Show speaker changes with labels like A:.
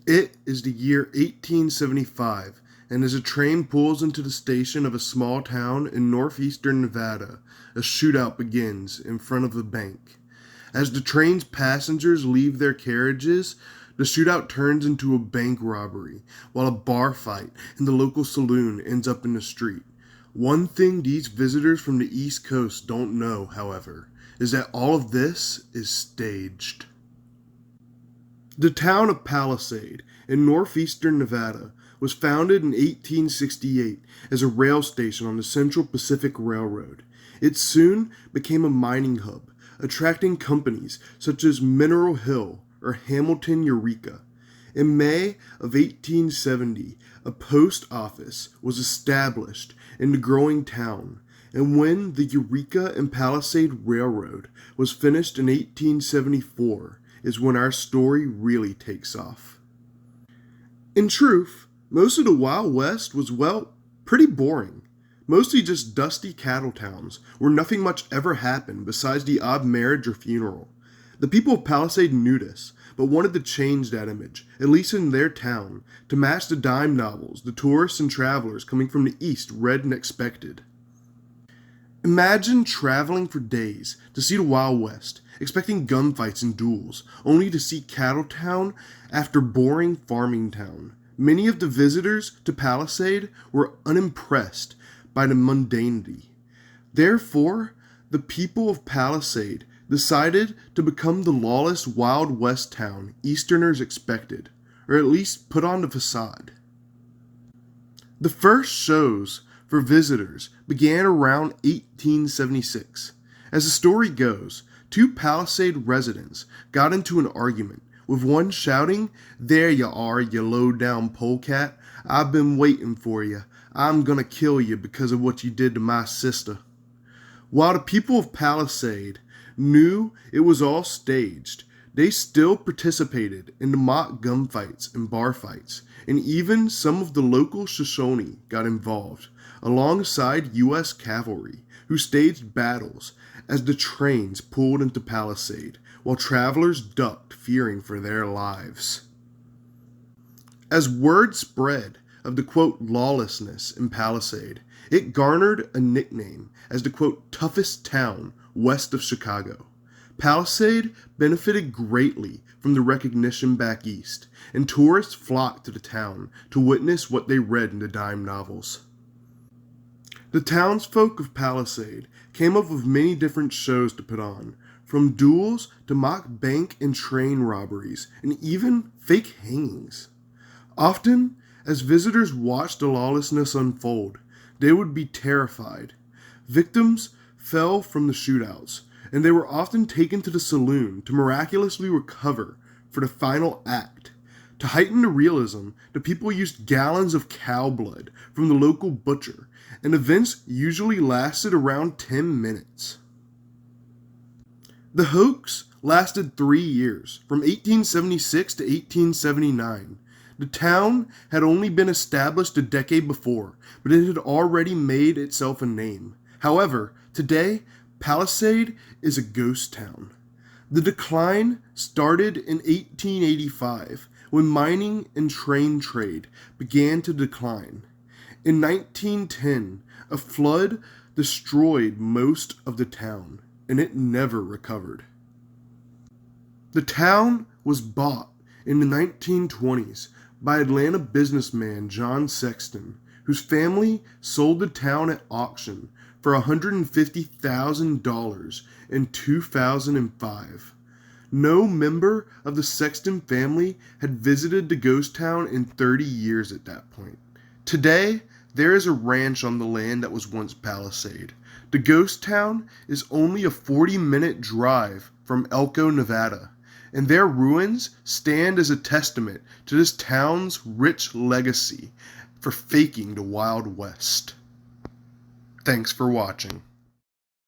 A: It is the year 1875, and as a train pulls into the station of a small town in northeastern Nevada, a shootout begins in front of the bank. As the train's passengers leave their carriages, the shootout turns into a bank robbery, while a bar fight in the local saloon ends up in the street. One thing these visitors from the East Coast don't know, however, is that all of this is staged. The town of Palisade in northeastern Nevada was founded in 1868 as a rail station on the Central Pacific Railroad. It soon became a mining hub, attracting companies such as Mineral Hill or Hamilton Eureka. In May of 1870, a post office was established in the growing town, and when the Eureka and Palisade Railroad was finished in 1874, is when our story really takes off. In truth, most of the Wild West was, pretty boring. Mostly just dusty cattle towns where nothing much ever happened besides the odd marriage or funeral. The people of Palisade knew this, but wanted to change that image, at least in their town, to match the dime novels the tourists and travelers coming from the East read and expected. Imagine traveling for days to see the Wild West, expecting gunfights and duels, only to see cattle town after boring farming town. Many of the visitors to Palisade were unimpressed by the mundanity. Therefore, the people of Palisade decided to become the lawless Wild West town Easterners expected, or at least put on the facade. The first shows for visitors began around 1876. As the story goes, two Palisade residents got into an argument, with one shouting, "There you are, you low-down polecat. I've been waiting for you. I'm gonna kill you because of what you did to my sister." While the people of Palisade knew it was all staged, they still participated in the mock gunfights and bar fights, and even some of the local Shoshone got involved, alongside U.S. cavalry, who staged battles as the trains pulled into Palisade, while travelers ducked, fearing for their lives. As word spread of the quote lawlessness in Palisade, it garnered a nickname as the quote toughest town west of Chicago. Palisade benefited greatly from the recognition back east, and tourists flocked to the town to witness what they read in the dime novels. The townsfolk of Palisade came up with many different shows to put on, from duels to mock bank and train robberies, and even fake hangings. Often, as visitors watched the lawlessness unfold, they would be terrified. Victims fell from the shootouts, and they were often taken to the saloon to miraculously recover for the final act. To heighten the realism, the people used gallons of cow blood from the local butcher, and events usually lasted around 10 minutes. The hoax lasted 3 years, from 1876 to 1879. The town had only been established a decade before, but it had already made itself a name. However, today, Palisade is a ghost town. The decline started in 1885, when mining and train trade began to decline. In 1910, a flood destroyed most of the town, and it never recovered. The town was bought in the 1920s by Atlanta businessman John Sexton, whose family sold the town at auction for $150,000 in 2005. No member of the Sexton family had visited the ghost town in 30 years at that point. Today, there is a ranch on the land that was once Palisade. The ghost town is only a 40-minute drive from Elko, Nevada, and their ruins stand as a testament to this town's rich legacy for faking the Wild West. Thanks for watching.